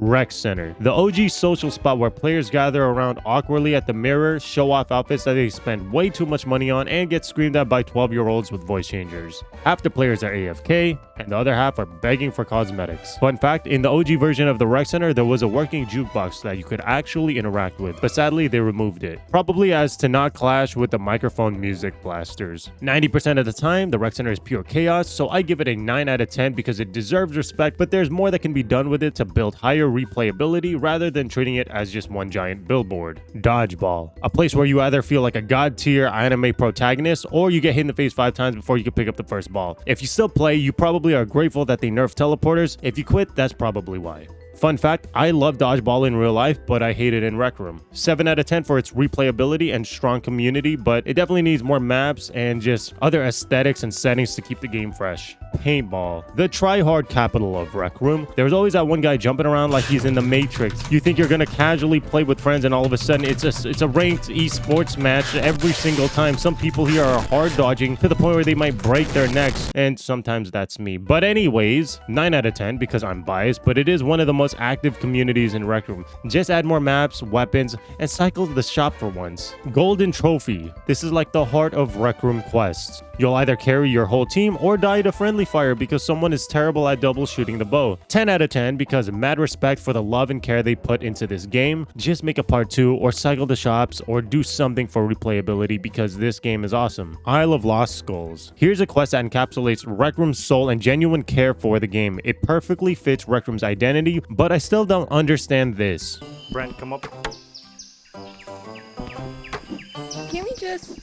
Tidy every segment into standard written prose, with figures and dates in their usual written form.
Rec Center, the OG social spot where players gather around awkwardly at the mirror, show off outfits that they spend way too much money on, and get screamed at by 12-year-olds with voice changers. Half the players are AFK, and the other half are begging for cosmetics. Fun fact, in the OG version of the Rec Center, there was a working jukebox that you could actually interact with, but sadly they removed it. Probably as to not clash with the microphone music blasters. 90% of the time, the Rec Center is pure chaos, so I give it a 9 out of 10 because it deserves respect, but there's more that can be done with it to build higher replayability rather than treating it as just one giant billboard. Dodgeball, a place where you either feel like a god tier anime protagonist or you get hit in the face 5 times before you can pick up the first ball. If you still play, you probably are grateful that they nerfed teleporters. If you quit, that's probably why. Fun fact, I love Dodgeball in real life, but I hate it in Rec Room. 7 out of 10 for its replayability and strong community, but it definitely needs more maps and just other aesthetics and settings to keep the game fresh. Paintball, the try-hard capital of Rec Room. There's always that one guy jumping around like he's in the Matrix. You think you're gonna casually play with friends and all of a sudden it's a ranked esports match every single time. Some people here are hard dodging to the point where they might break their necks, and sometimes that's me. But anyways, 9 out of 10 because I'm biased, but it is one of the most active communities in Rec Room. Just add more maps, weapons, and cycle the shop for once. Golden Trophy. This is like the heart of Rec Room quests. You'll either carry your whole team or die to friendly fire because someone is terrible at double shooting the bow. 10 out of 10 because mad respect for the love and care they put into this game. Just make a part 2 or cycle the shops or do something for replayability because this game is awesome. Isle of Lost Skulls. Here's a quest that encapsulates Rec Room's soul and genuine care for the game. It perfectly fits Rec Room's identity, but I still don't understand this. Brent, come up. Can we just...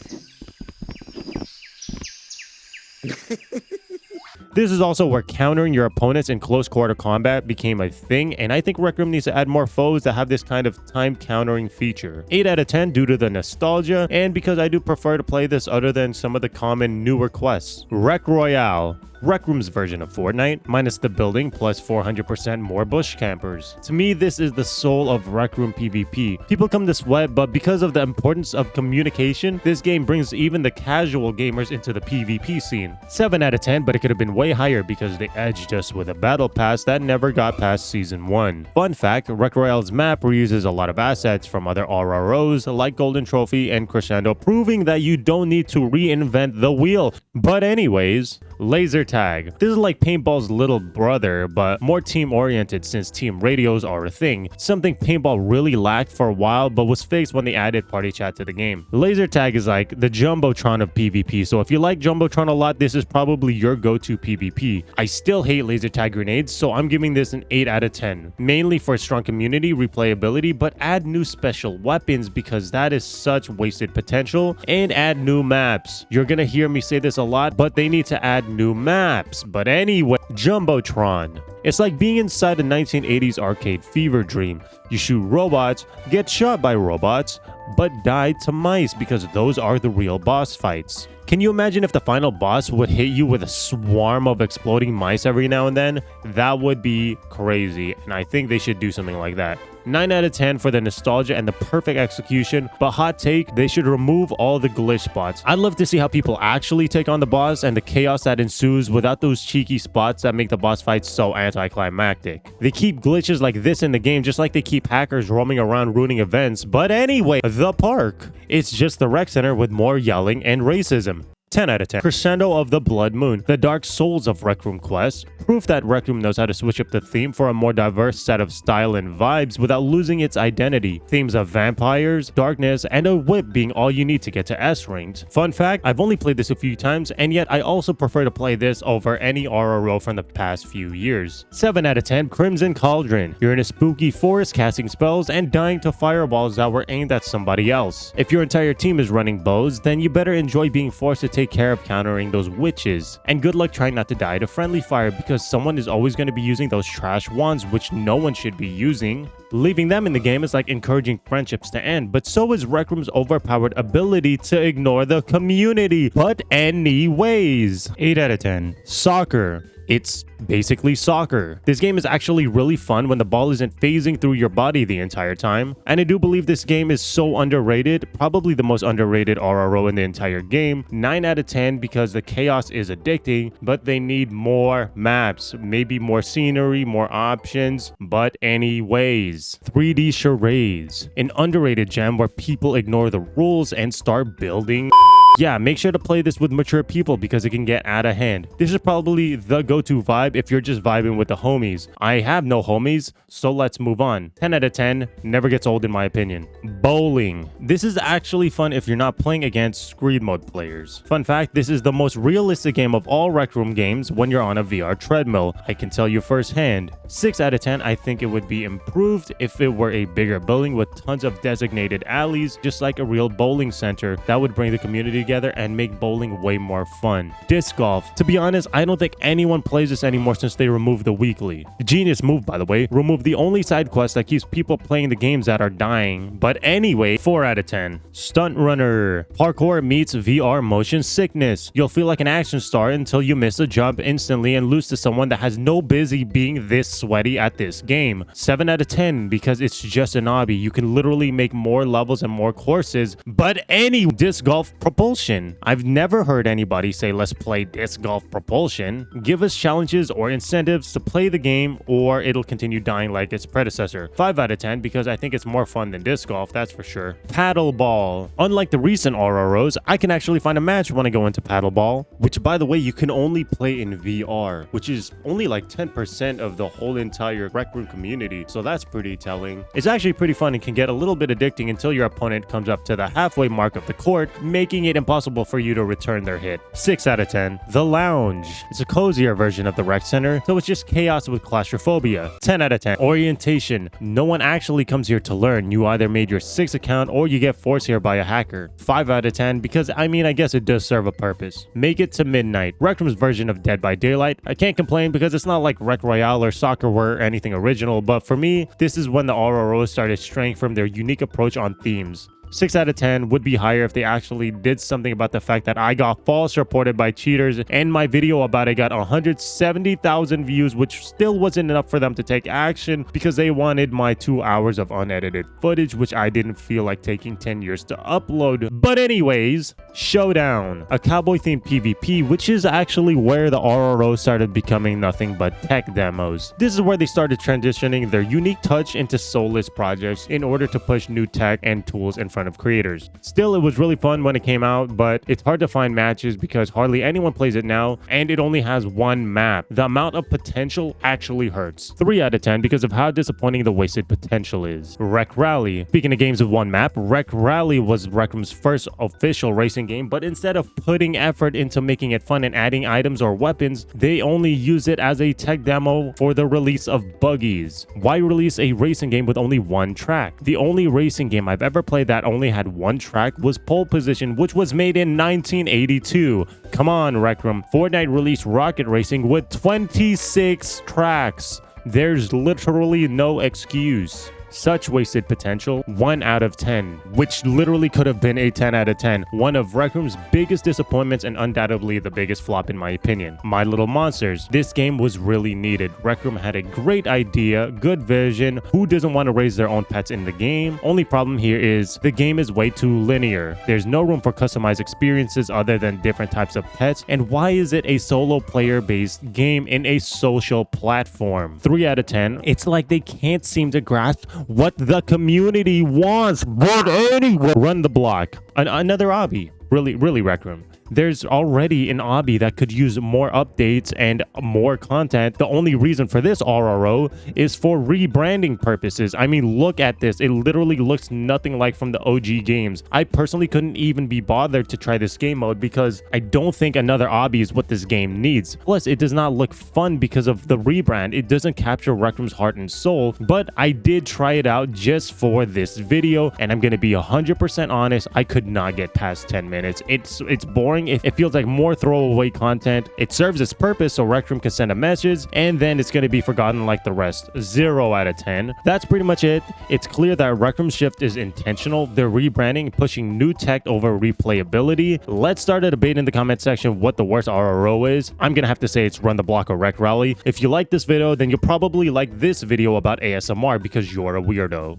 This is also where countering your opponents in close quarter combat became a thing, and I think Rec Room needs to add more foes that have this kind of time countering feature. 8 out of 10 due to the nostalgia, and because I do prefer to play this other than some of the common newer quests. Royale. Rec Room's version of Fortnite, minus the building plus 400% more bush campers. To me, this is the soul of Rec Room PvP. People come to sweat, but because of the importance of communication, this game brings even the casual gamers into the PvP scene. 7 out of 10, but it could have been way higher because they edged us with a battle pass that never got past Season 1. Fun fact, Rec Royale's map reuses a lot of assets from other RROs like Golden Trophy and Crescendo, proving that you don't need to reinvent the wheel. But anyways, Lasertag. This is like Paintball's little brother, but more team-oriented since team radios are a thing. Something Paintball really lacked for a while, but was fixed when they added party chat to the game. Lasertag is like the Jumbotron of PvP, so if you like Jumbotron a lot, this is probably your go-to PvP. I still hate Lasertag grenades, so I'm giving this an 8 out of 10. Mainly for strong community replayability, but add new special weapons because that is such wasted potential, and add new maps. You're gonna hear me say this a lot, but they need to add new maps. But anyway, Jumbotron. It's like being inside a 1980s arcade fever dream. You shoot robots, get shot by robots, but die to mice because those are the real boss fights. Can you imagine if the final boss would hit you with a swarm of exploding mice every now and then? That would be crazy, and I think they should do something like that. 9 out of 10 for the nostalgia and the perfect execution, but hot take, they should remove all the glitch spots. I'd love to see how people actually take on the boss and the chaos that ensues without those cheeky spots that make the boss fights so anticlimactic. They keep glitches like this in the game just like they keep hackers roaming around ruining events, but anyway, the park. It's just the Rec Center with more yelling and racism. 10 out of 10. Crescendo of the Blood Moon, the Dark Souls of Rec Room quests, proof that Rec Room knows how to switch up the theme for a more diverse set of style and vibes without losing its identity. Themes of vampires, darkness, and a whip being all you need to get to S ranked. Fun fact, I've only played this a few times, and yet I also prefer to play this over any RRO from the past few years. 7 out of 10. Crimson Cauldron. You're in a spooky forest casting spells and dying to fireballs that were aimed at somebody else. If your entire team is running bows, then you better enjoy being forced to take care of countering those witches. And good luck trying not to die to friendly fire because someone is always going to be using those trash wands which no one should be using. Leaving them in the game is like encouraging friendships to end, but so is Rec Room's overpowered ability to ignore the community. But anyways, 8 out of 10. Soccer. It's basically soccer. This game is actually really fun when the ball isn't phasing through your body the entire time. And I do believe this game is so underrated, probably the most underrated RRO in the entire game. 9 out of 10 because the chaos is addicting, but they need more maps, maybe more scenery, more options. But anyways, 3D Charades, an underrated gem where people ignore the rules and start building. Yeah, make sure to play this with mature people because it can get out of hand. This is probably the go-to vibe if you're just vibing with the homies. I have no homies, so let's move on. 10 out of 10, never gets old in my opinion. Bowling. This is actually fun if you're not playing against screen mode players. Fun fact, this is the most realistic game of all Rec Room games when you're on a VR treadmill. I can tell you firsthand. 6 out of 10, I think it would be improved if it were a bigger building with tons of designated alleys, just like a real bowling center. That would bring the community together and make bowling way more fun. Disc golf. To be honest, I don't think anyone plays this anymore since they removed the weekly. Genius move, by the way. Remove the only side quest that keeps people playing the games that are dying. But anyway, 4 out of 10. Stuntrunner. Parkour meets VR motion sickness. You'll feel like an action star until you miss a jump instantly and lose to someone that has no busy being this sweaty at this game. 7 out of 10 because it's just an hobby. You can literally make more levels and more courses. But any disc golf propulsion. I've never heard anybody say let's play disc golf propulsion. Give us challenges or incentives to play the game or it'll continue dying like its predecessor. 5 out of 10 because I think it's more fun than disc golf, that's for sure. Paddleball. Unlike the recent RROs, I can actually find a match when I go into Paddleball, which by the way you can only play in VR, which is only like 10% of the whole entire Rec Room community, so that's pretty telling. It's actually pretty fun and can get a little bit addicting until your opponent comes up to the halfway mark of the court, making it impossible for you to return their hit. 6 out of 10. The Lounge. It's a cozier version of the rec center, so it's just chaos with claustrophobia. 10 out of 10. Orientation. No one actually comes here to learn. You either made your 6 account or you get forced here by a hacker. 5 out of 10 because I guess it does serve a purpose. Make it to midnight. Rec Room's version of Dead by Daylight. I can't complain because it's not like Rec Royale or Soccer or anything original, but for me, this is when the RROs started straying from their unique approach on themes. 6 out of 10 would be higher if they actually did something about the fact that I got false reported by cheaters and my video about it got 170,000 views, which still wasn't enough for them to take action because they wanted my 2 hours of unedited footage, which I didn't feel like taking 10 years to upload. But anyways, Showdown, a cowboy-themed PvP, which is actually where the RRO started becoming nothing but tech demos. This is where they started transitioning their unique touch into soulless projects in order to push new tech and tools in front of creators. Still, it was really fun when it came out, but it's hard to find matches because hardly anyone plays it now, and it only has one map. The amount of potential actually hurts. 3 out of 10 because of how disappointing the wasted potential is. Rec Rally. Speaking of games with one map, Rec Rally was Rec Room's first official racing game, but instead of putting effort into making it fun and adding items or weapons, they only use it as a tech demo for the release of buggies. Why release a racing game with only one track? The only racing game I've ever played that only had one track was Pole Position, which was made in 1982. Come on, Rec Room. Fortnite released Rocket Racing with 26 tracks. There's literally no excuse. Such wasted potential. 1 out of 10, which literally could have been a 10 out of 10. One of Rec Room's biggest disappointments and undoubtedly the biggest flop in my opinion. My Little Monsters. This game was really needed. Rec Room had a great idea, good vision. Who doesn't want to raise their own pets in the game? Only problem here is the game is way too linear. There's no room for customized experiences other than different types of pets. And why is it a solo player based game in a social platform? 3 out of 10. It's like they can't seem to grasp what the community wants. But anyway, run the block. Another hobby. Really, Rec Room. There's already an obby that could use more updates and more content. The only reason for this RRO is for rebranding purposes. I mean, look at this. It literally looks nothing like from the OG games. I personally couldn't even be bothered to try this game mode because I don't think another obby is what this game needs. Plus, it does not look fun because of the rebrand. It doesn't capture Rec Room's heart and soul, but I did try it out just for this video, and I'm going to be 100% honest, I could not get past 10 minutes. It's boring boring. It feels like more throwaway content. It serves its purpose so Rec Room can send a message, and then it's going to be forgotten like the rest. 0 out of 10. That's pretty much it. It's clear that Rec Room shift is intentional. They're rebranding, pushing new tech over replayability. Let's start a debate in the comment section what the worst RRO is. I'm going to have to say it's Run the Block or Rec Rally. If you like this video, then you'll probably like this video about ASMR because you're a weirdo.